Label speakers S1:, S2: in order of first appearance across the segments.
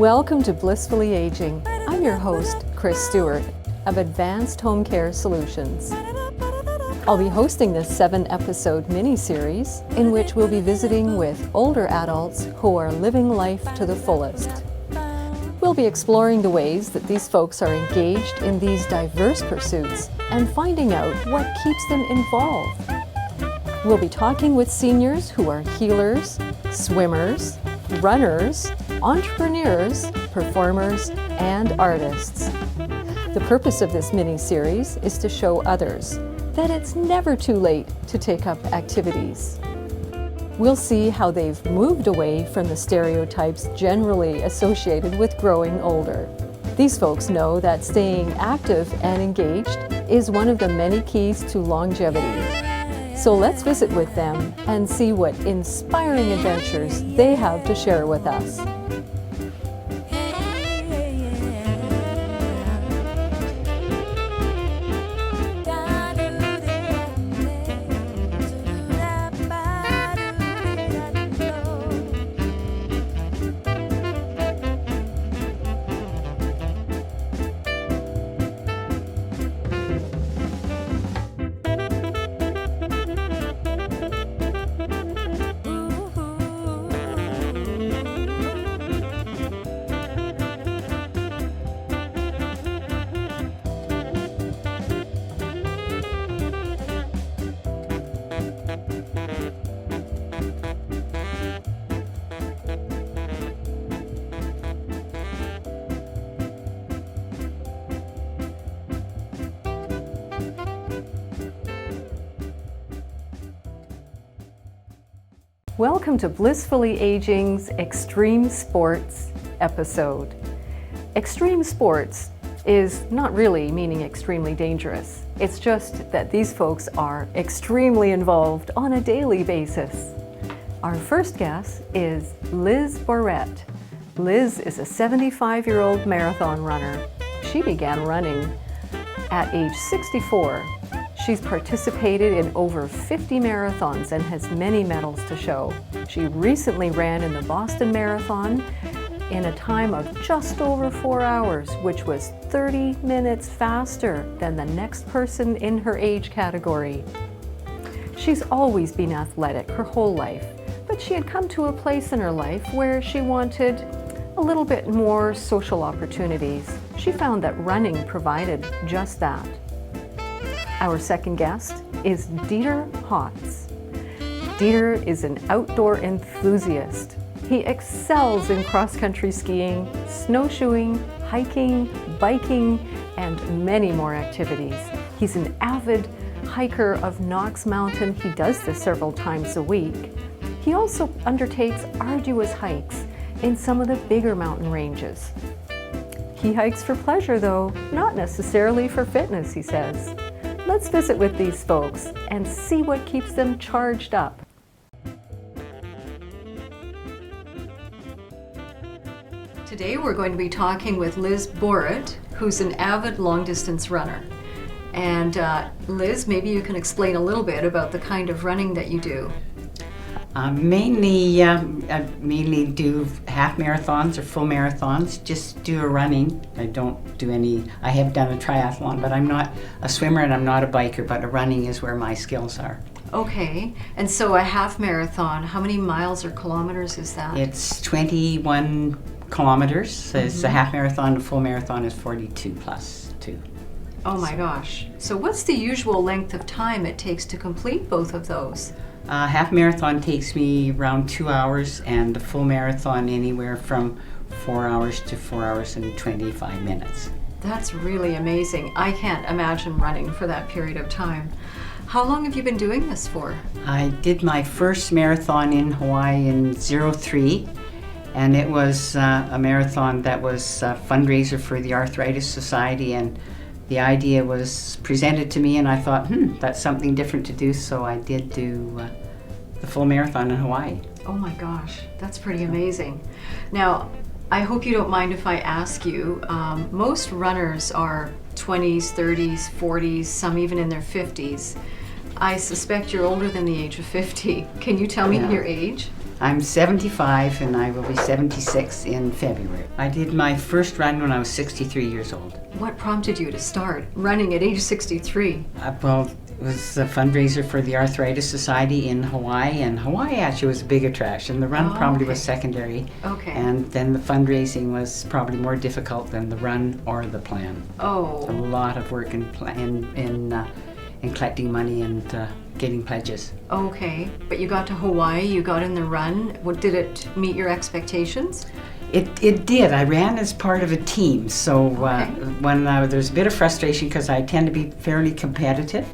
S1: Welcome to Blissfully Aging. I'm your host, Chris Stewart of Advanced Home Care Solutions. I'll be hosting this 7-episode mini-series in which we'll be visiting with older adults who are living life to the fullest. We'll be exploring the ways that these folks are engaged in these diverse pursuits and finding out what keeps them involved. We'll be talking with seniors who are healers, swimmers, runners, entrepreneurs, performers, and artists. The purpose of this mini-series is to show others that it's never too late to take up activities. We'll see how they've moved away from the stereotypes generally associated with growing older. These folks know that staying active and engaged is one of the many keys to longevity. So let's visit with them and see what inspiring adventures they have to share with us. Welcome to Blissfully Aging's Extreme Sports episode. Extreme sports is not really meaning extremely dangerous. It's just that these folks are extremely involved on a daily basis. Our first guest is Liz Borrett. Liz is a 75-year-old marathon runner. She began running at age 64. She's participated in over 50 marathons and has many medals to show. She recently ran in the Boston Marathon in a time of just over 4 hours, which was 30 minutes faster than the next person in her age category. She's always been athletic her whole life, but she had come to a place in her life where she wanted a little bit more social opportunities. She found that running provided just that. Our second guest is Dieter Hotz. Dieter is an outdoor enthusiast. He excels in cross-country skiing, snowshoeing, hiking, biking, and many more activities. He's an avid hiker of Knox Mountain. He does this several times a week. He also undertakes arduous hikes in some of the bigger mountain ranges. He hikes for pleasure though, not necessarily for fitness, he says. Let's visit with these folks and see what keeps them charged up. Today we're going to be talking with Liz Borrett, who's an avid long-distance runner. And Liz, maybe you can explain a little bit about the kind of running that you do.
S2: I mainly do half marathons or full marathons, just do a running. I don't do any, I have done a triathlon, but I'm not a swimmer and I'm not a biker, but a running is where my skills are.
S1: Okay, and so a half marathon, how many miles or kilometers is that?
S2: It's 21 kilometers. So it's a half marathon, a full marathon is 42 plus 2.
S1: Oh my gosh. So what's the usual length of time it takes to complete both of those?
S2: Half marathon takes me around 2 hours, and the full marathon anywhere from 4 hours to 4 hours and 25 minutes.
S1: That's really amazing. I can't imagine running for that period of time. How long have you been doing this for?
S2: I did my first marathon in Hawaii in '03, and it was a marathon that was a fundraiser for the Arthritis Society, and the idea was presented to me and I thought, that's something different to do, so I did do the full marathon in Hawaii.
S1: Oh my gosh, that's pretty amazing. Now, I hope you don't mind if I ask you, most runners are 20s, 30s, 40s, some even in their 50s. I suspect you're older than the age of 50. Can you tell me your age?
S2: I'm 75 and I will be 76 in February. I did my first run when I was 63 years old.
S1: What prompted you to start running at age 63?
S2: Well, it was a fundraiser for the Arthritis Society in Hawaii, and Hawaii actually was a big attraction. The run probably was secondary, and then the fundraising was probably more difficult than the run or the plan.
S1: Oh.
S2: A lot of work in collecting money and getting pledges.
S1: Okay, but you got to Hawaii, you got in the run. Did it meet your expectations?
S2: It did. I ran as part of a team, so when there's a bit of frustration because I tend to be fairly competitive,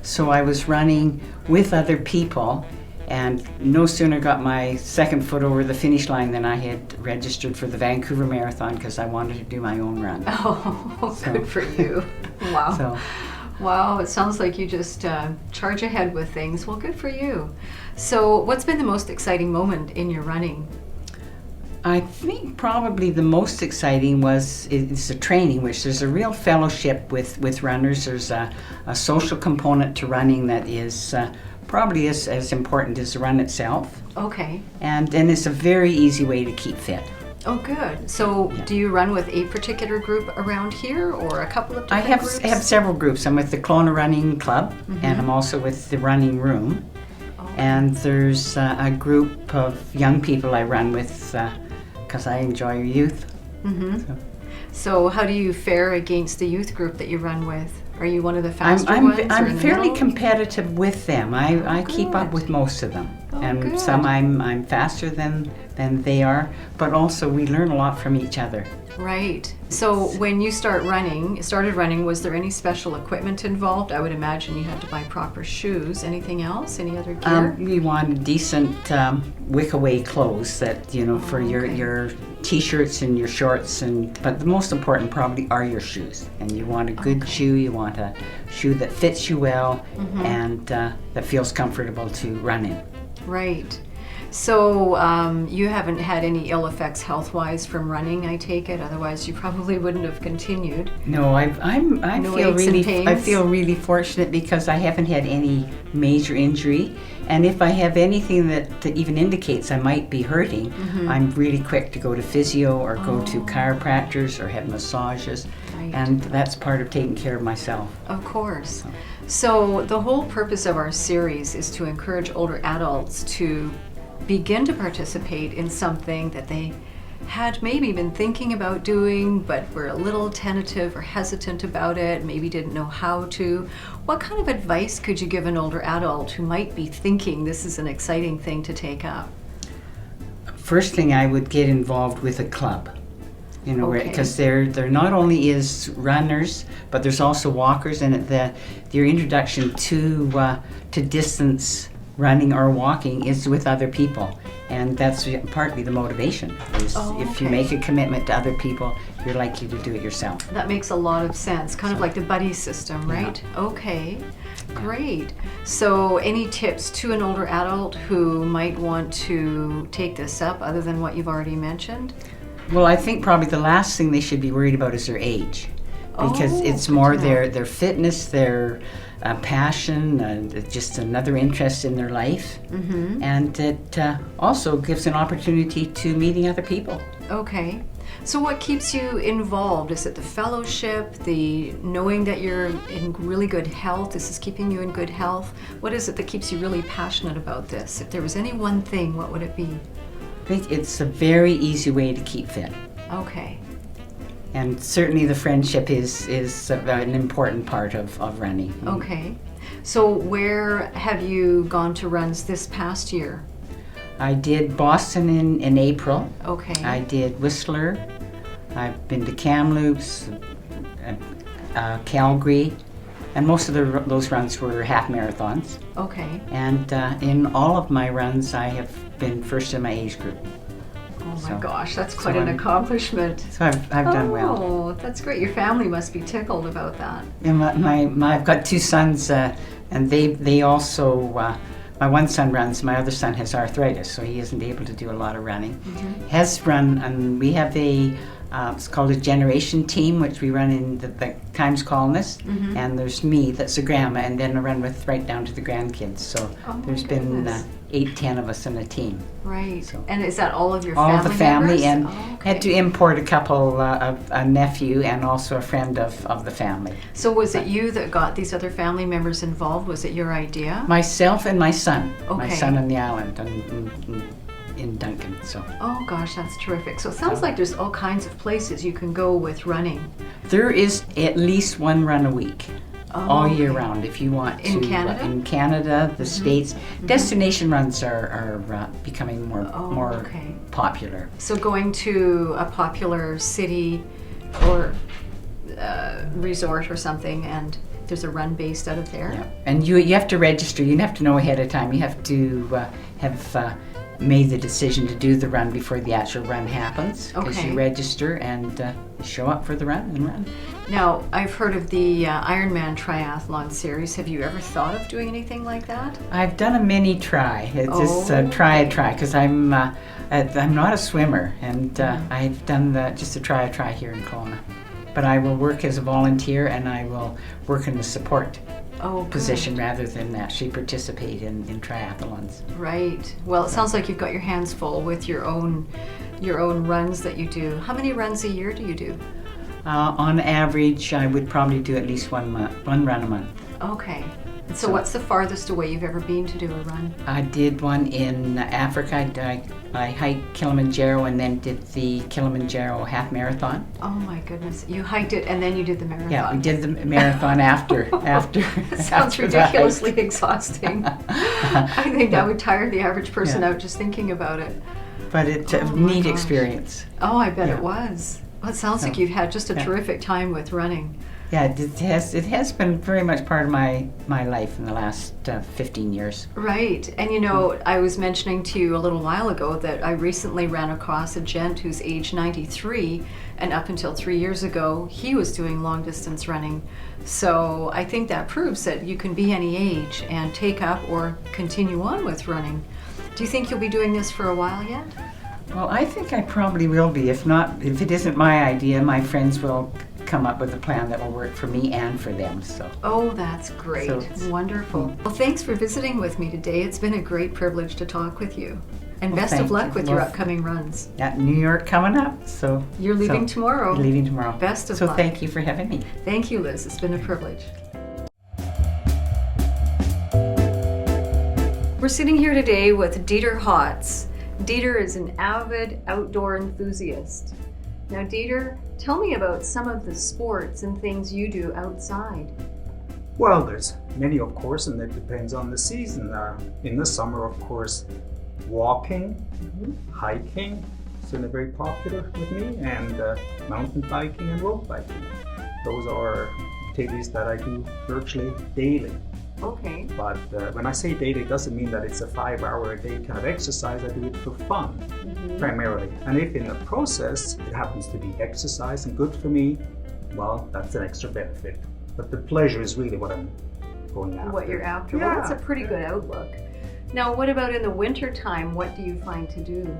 S2: so I was running with other people, and no sooner got my second foot over the finish line than I had registered for the Vancouver Marathon because I wanted to do my own run.
S1: Oh, so. Good for you. Wow. Wow, it sounds like you just charge ahead with things. Well, good for you. So what's been the most exciting moment in your running?
S2: I think probably the most exciting is the training, which there's a real fellowship with runners. There's a social component to running that is probably as important as the run itself.
S1: Okay.
S2: And it's a very easy way to keep fit.
S1: Oh, good. So do you run with a particular group around here or a couple of different groups?
S2: I have several groups. I'm with the Kelowna Running Club, and I'm also with the Running Room. And there's a group of young people I run with because I enjoy youth.
S1: So how do you fare against the youth group that you run with? Are you one of the faster ones?
S2: I'm fairly competitive with them. I keep up with most of them. And some I'm faster than they are, but also we learn a lot from each other.
S1: Right. So when you started running, was there any special equipment involved? I would imagine you had to buy proper shoes. Anything else? Any other gear?
S2: We wanted decent wick-away clothes that, for your t-shirts and your shorts, but the most important probably are your shoes. And you want a good shoe, you want a shoe that fits you well and that feels comfortable to run in.
S1: Right. So you haven't had any ill effects health-wise from running, I take it. Otherwise, you probably wouldn't have continued.
S2: No, I feel really fortunate because I haven't had any major injury. And if I have anything that even indicates I might be hurting, I'm really quick to go to physio or go to chiropractors or have massages. Right. And that's part of taking care of myself.
S1: Of course. So the whole purpose of our series is to encourage older adults to begin to participate in something that they had maybe been thinking about doing, but were a little tentative or hesitant about it, maybe didn't know how to. What kind of advice could you give an older adult who might be thinking this is an exciting thing to take up?
S2: First thing, I would get involved with a club. Because there not only is runners, but there's also walkers, and your introduction to distance running or walking is with other people, and that's partly the motivation. If you make a commitment to other people, you're likely to do it yourself.
S1: That makes a lot of sense, kind of like the buddy system, right? Yeah. Okay, great. So any tips to an older adult who might want to take this up other than what you've already mentioned?
S2: Well, I think probably the last thing they should be worried about is their age, because it's more their fitness, their passion, just another interest in their life, and it also gives an opportunity to meeting other people. Okay.
S1: So what keeps you involved? Is it the fellowship, the knowing that you're in really good health? This is keeping you in good health? What is it that keeps you really passionate about this? If there was any one thing, what would it be?
S2: I think it's a very easy way to keep fit.
S1: Okay.
S2: And certainly the friendship is an important part of running.
S1: Okay. So where have you gone to runs this past year?
S2: I did Boston in April.
S1: Okay.
S2: I did Whistler. I've been to Kamloops, Calgary, and most of those runs were half marathons.
S1: Okay.
S2: And in all of my runs, I have been first in my age group.
S1: Oh my gosh, that's quite an accomplishment.
S2: So I've done well.
S1: Oh, that's great. Your family must be tickled about that.
S2: And I've got two sons, and they also, my one son runs, my other son has arthritis, so he isn't able to do a lot of running. Has run, and we have a it's called a generation team, which we run in the Times Colonists, and there's me, that's the grandma, and then I run with right down to the grandkids. So there's been 8-10 of us in a team.
S1: Right.
S2: So
S1: and is that all of your
S2: all
S1: family
S2: of the family,
S1: members?
S2: and had to import a couple, a nephew and also a friend of the family.
S1: So was it you that got these other family members involved? Was it your idea?
S2: Myself and my son. My
S1: Okay.
S2: son on the island in Duncan. So
S1: Oh gosh, that's terrific. So it sounds like there's all kinds of places you can go with running.
S2: there is at least one run a week. All year
S1: okay.
S2: round, if you want to.
S1: In Canada?
S2: In Canada, the States. Destination runs are becoming more
S1: okay.
S2: popular.
S1: So going to a popular city or resort or something, and there's a run based out of there.
S2: Yeah. And you have to register. You have to know ahead of time. You have to have made the decision to do the run before the actual run happens. Because
S1: Okay.
S2: you register and show up for the run and run.
S1: Now, I've heard of the Ironman triathlon series. Have you ever thought of doing anything like that?
S2: I've done a mini try. It's just
S1: Oh,
S2: try
S1: okay.
S2: because I'm not a swimmer, and I've done just a try here in Kelowna. But I will work as a volunteer, and I will work in the support position rather than actually participate in triathlons.
S1: Right. Well, it sounds like you've got your hands full with your own runs that you do. How many runs a year do you do?
S2: On average, I would probably do at least one run a month.
S1: Okay. So what's the farthest away you've ever been to do a run?
S2: I did one in Africa. I hiked Kilimanjaro and then did the Kilimanjaro half marathon.
S1: Oh my goodness. You hiked it and then you did the marathon.
S2: Yeah, we did the marathon after.
S1: That sounds
S2: after the hike.
S1: ridiculously exhausting. I think that would tire the average person out just thinking about it.
S2: But it's a
S1: Oh my
S2: neat
S1: gosh.
S2: experience.
S1: Oh, I bet
S2: Yeah.
S1: it was. Well, it sounds like
S2: So,
S1: you've had just a
S2: yeah.
S1: terrific time with running.
S2: Yeah, it has been very much part of my life in the last 15 years.
S1: Right. And you know, I was mentioning to you a little while ago that I recently ran across a gent who's age 93, and up until 3 years ago, he was doing long distance running. So I think that proves that you can be any age and take up or continue on with running. Do you think you'll be doing this for a while yet?
S2: Well, I think I probably will be. If it isn't my idea, my friends will come up with a plan that will work for me and for them. So.
S1: Oh, that's great.
S2: So it's-
S1: Wonderful. Well, thanks for visiting with me today. It's been a great privilege to talk with you. And
S2: Well,
S1: best of
S2: thank
S1: luck
S2: you.
S1: with your
S2: Well,
S1: upcoming runs.
S2: Got New York coming up, so.
S1: You're leaving tomorrow.
S2: Leaving tomorrow.
S1: Best of
S2: so
S1: luck.
S2: thank you for having me.
S1: Thank you, Liz. It's been a privilege. We're sitting here today with Dieter Hotz. Dieter is an avid outdoor enthusiast. Now, Dieter, tell me about some of the sports and things you do outside.
S3: Well, there's many, of course, and it depends on the season. In the summer, of course, walking, hiking is very popular with me, and mountain biking and road biking. Those are activities that I do virtually daily.
S1: Okay.
S3: But when I say daily, it doesn't mean that it's a 5-hour-a-day kind of exercise. I do it for fun, primarily. And if in the process it happens to be exercise and good for me, well, that's an extra benefit. But the pleasure is really what I'm going after.
S1: What you're after. Well, that's a pretty good outlook. Now, what about in the winter time? What do you find to do?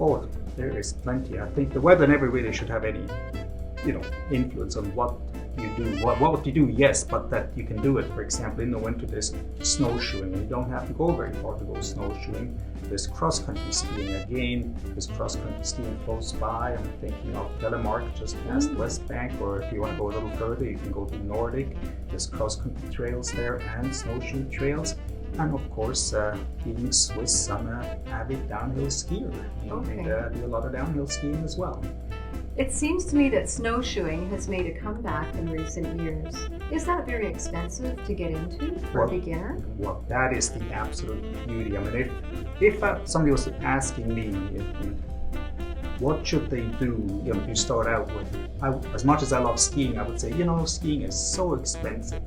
S3: Oh, there is plenty. I think the weather never really should have any, influence on what you do. What you do, yes, but that you can do it. For example, in the winter there's snowshoeing, and you don't have to go very far to go snowshoeing. There's cross-country skiing again. There's cross-country skiing close by. I'm thinking of Telemark, just past West Bank, or if you want to go a little further, you can go to Nordic. There's cross-country trails there and snowshoe trails. And of course, being a Swiss, I'm an avid downhill skier, and do a lot of downhill skiing as well.
S1: It seems to me that snowshoeing has made a comeback in recent years. Is that very expensive to get into for a beginner?
S3: Well, that is the absolute beauty. I mean, if somebody was asking me, what should they do, to start out with? As much as I love skiing, I would say, skiing is so expensive.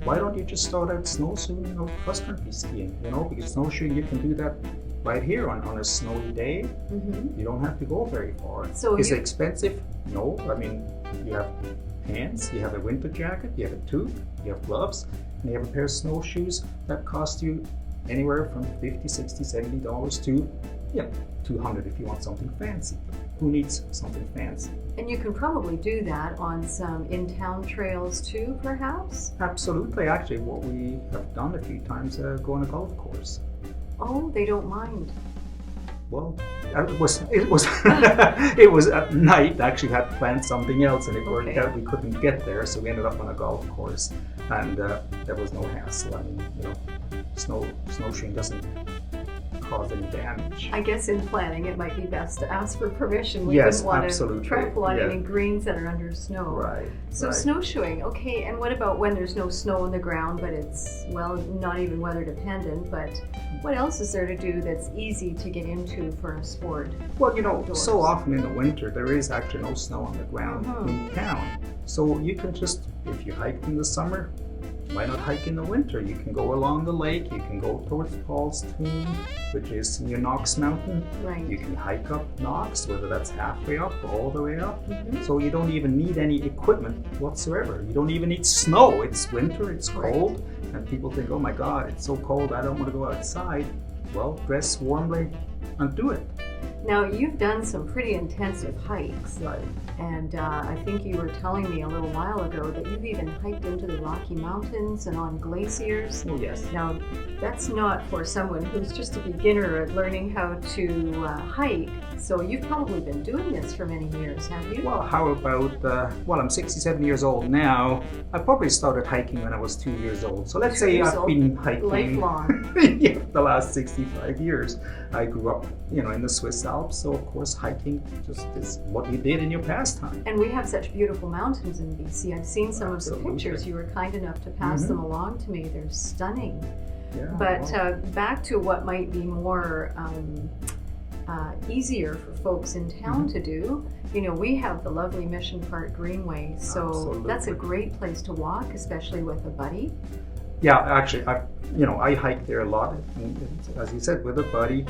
S3: Why don't you just start out snowshoeing or cross-country skiing? Because snowshoeing, you can do that right here on a snowy day. You don't have to go very far.
S1: So
S3: is it expensive? No. I mean, you have pants, you have a winter jacket, you have a tube, you have gloves, and you have a pair of snowshoes that cost you anywhere from $50, $60, $70 to yeah, 200 if you want something fancy. Who needs something fancy?
S1: And you can probably do that on some in-town trails too, perhaps?
S3: Absolutely. Actually, what we have done a few times, go on a golf course.
S1: Oh, they don't mind.
S3: Well, it was it was at night. Actually, had planned something else, and it worked out. We couldn't get there, so we ended up on a golf course, and there was no hassle. I mean, you know, snowshoeing doesn't cause any damage.
S1: I guess in planning, it might be best to ask for permission. We
S3: Yes,
S1: wouldn't want
S3: absolutely.
S1: to trample on
S3: Yeah.
S1: any greens that are under snow.
S3: Right.
S1: So
S3: right.
S1: snowshoeing, okay. And what about when there's no snow on the ground, but it's, well, not even weather dependent, but what else is there to do that's easy to get into for a sport?
S3: Well, you know,
S1: outdoors?
S3: so often in the winter there is actually no snow on the ground in town. So you can just, if you hike in the summer, why not hike in the winter? You can go along the lake, you can go towards Paul's Tomb, which is near Knox Mountain.
S1: Right.
S3: You can hike up Knox, whether that's halfway up or all the way up.
S1: Mhm.
S3: So you don't even need any equipment whatsoever. You don't even need snow. It's winter, it's cold, and people think, oh my God, it's so cold, I don't want to go outside. Well, dress warmly and do it.
S1: Now, you've done some pretty intensive hikes.
S3: Right.
S1: And I think you were telling me a little while ago that you've even hiked into the Rocky Mountains and on glaciers.
S3: Oh yes.
S1: Now, that's not for someone who's just a beginner at learning how to hike. So you've probably been doing this for many years, have you?
S3: Well, how about, well, I'm 67 years old now. I probably started hiking when I was 2 years old. So let's say I've been hiking
S1: lifelong.
S3: yeah, the last 65 years. I grew up, you know, in the Swiss Alps. So of course, hiking just is what you did in your pastime.
S1: And we have such beautiful mountains in BC. I've seen some of the pictures. You were kind enough to pass them along to me. They're stunning.
S3: Yeah,
S1: But
S3: well,
S1: back to what might be more easier for folks in town to do. You know, we have the lovely Mission Park Greenway, so that's a great place to walk, especially with a buddy.
S3: yeah, actually, I hike there a lot. And as you said, with a buddy,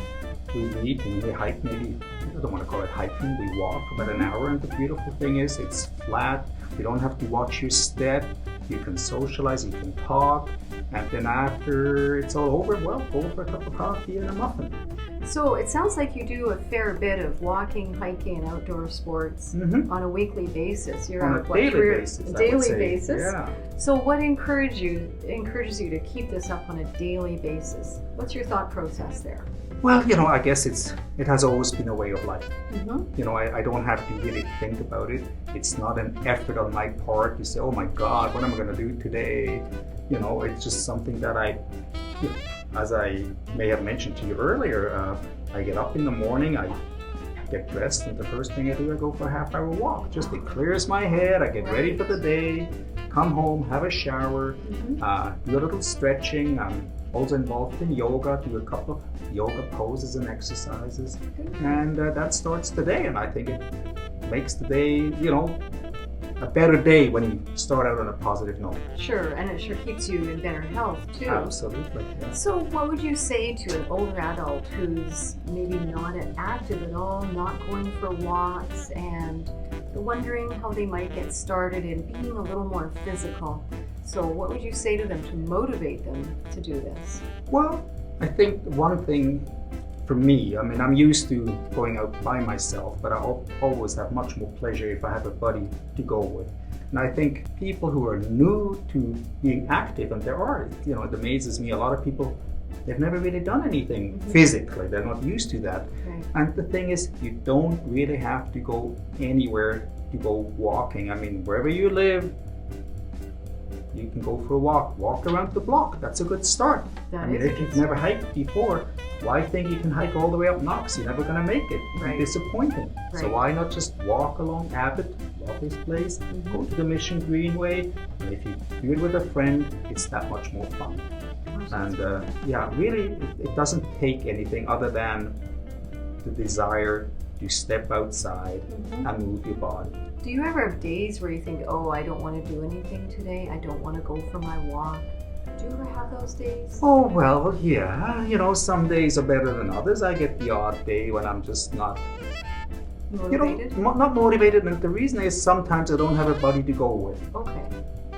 S3: we meet and we hike maybe, I don't want to call it hiking, we walk about an hour. And the beautiful thing is it's flat. You don't have to watch your step. You can socialize, you can talk. And then after it's all over, well, go for a cup of coffee and a muffin.
S1: So it sounds like you do a fair bit of walking, hiking, and outdoor sports on a weekly basis. You're
S3: On
S1: out,
S3: a
S1: what,
S3: daily basis. I would
S1: daily
S3: say.
S1: basis.
S3: Yeah.
S1: So what encourages you to keep this up on a daily basis? What's your thought process there?
S3: Well, you know, I guess it has always been a way of life.
S1: Mm-hmm.
S3: You know, I don't have to really think about it. It's not an effort on my part to say, oh my God, what am I going to do today? You know, it's just something that as I may have mentioned to you earlier, I get up in the morning, I get dressed, and the first thing I do, I go for a half-hour walk. Just it clears my head, I get ready for the day, come home, have a shower, do a little stretching. I'm also involved in yoga, do a couple of yoga poses and exercises, and that starts the day. And I think it makes the day, you know, a better day when you start out on a positive note.
S1: Sure, and it sure keeps you in better health too.
S3: Absolutely. Yeah.
S1: So what would you say to an older adult who's maybe not active at all, not going for walks, and wondering how they might get started in being a little more physical? So what would you say to them to motivate them to do this?
S3: Well, I think one thing for me, I mean, I'm used to going out by myself, but I always have much more pleasure if I have a buddy to go with. And I think people who are new to being active, and there are, you know, it amazes me, a lot of people, they've never really done anything physically. They're not used to that.
S1: Right.
S3: And the thing is, you don't really have to go anywhere to go walking. I mean, wherever you live, you can go for a walk around the block. That's a good start. I mean, if you've never hiked before, why think you can hike all the way up Knox? You're never going to make it. It's disappointing. So why not just walk along Abbott, Walker's Place, go to the Mission Greenway, and if you do it with a friend, it's that much more fun. And yeah, really, it doesn't take anything other than the desire to step outside and move your body.
S1: Do you ever have days where you think, oh, I don't want to do anything today, I don't want to go for my walk? Do you ever have those days?
S3: Oh, well, yeah. You know, some days are better than others. I get the odd day when I'm just not
S1: Motivated?
S3: You know, not motivated. And the reason is sometimes I don't have a buddy to go with.
S1: Okay.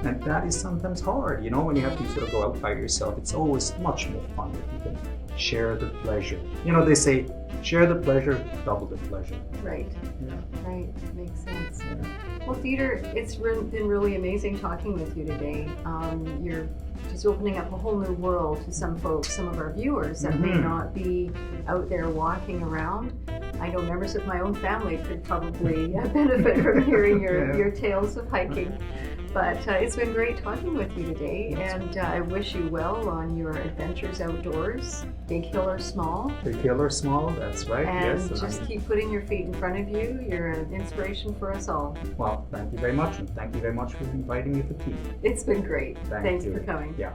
S3: And that is sometimes hard, you know, when you have to sort of go out by yourself. It's always much more fun if you can share the pleasure. You know, they say, share the pleasure, double the pleasure.
S1: Right.
S3: Yeah.
S1: Right. Makes sense.
S3: Yeah.
S1: Well, Dieter, it's been really amazing talking with you today. You're just opening up a whole new world to some folks, some of our viewers that may not be out there walking around. I know members of my own family could probably benefit from hearing your tales of hiking. But it's been great talking with you today, and I wish you well on your adventures outdoors, big hill or small.
S3: Big hill or small, that's right.
S1: And
S3: yes.
S1: just keep putting your feet in front of you. You're an inspiration for us all.
S3: Well, thank you very much, and thank you very much for inviting me to tea.
S1: It's been great.
S3: Thank
S1: Thanks
S3: you.
S1: for coming.
S3: Yeah.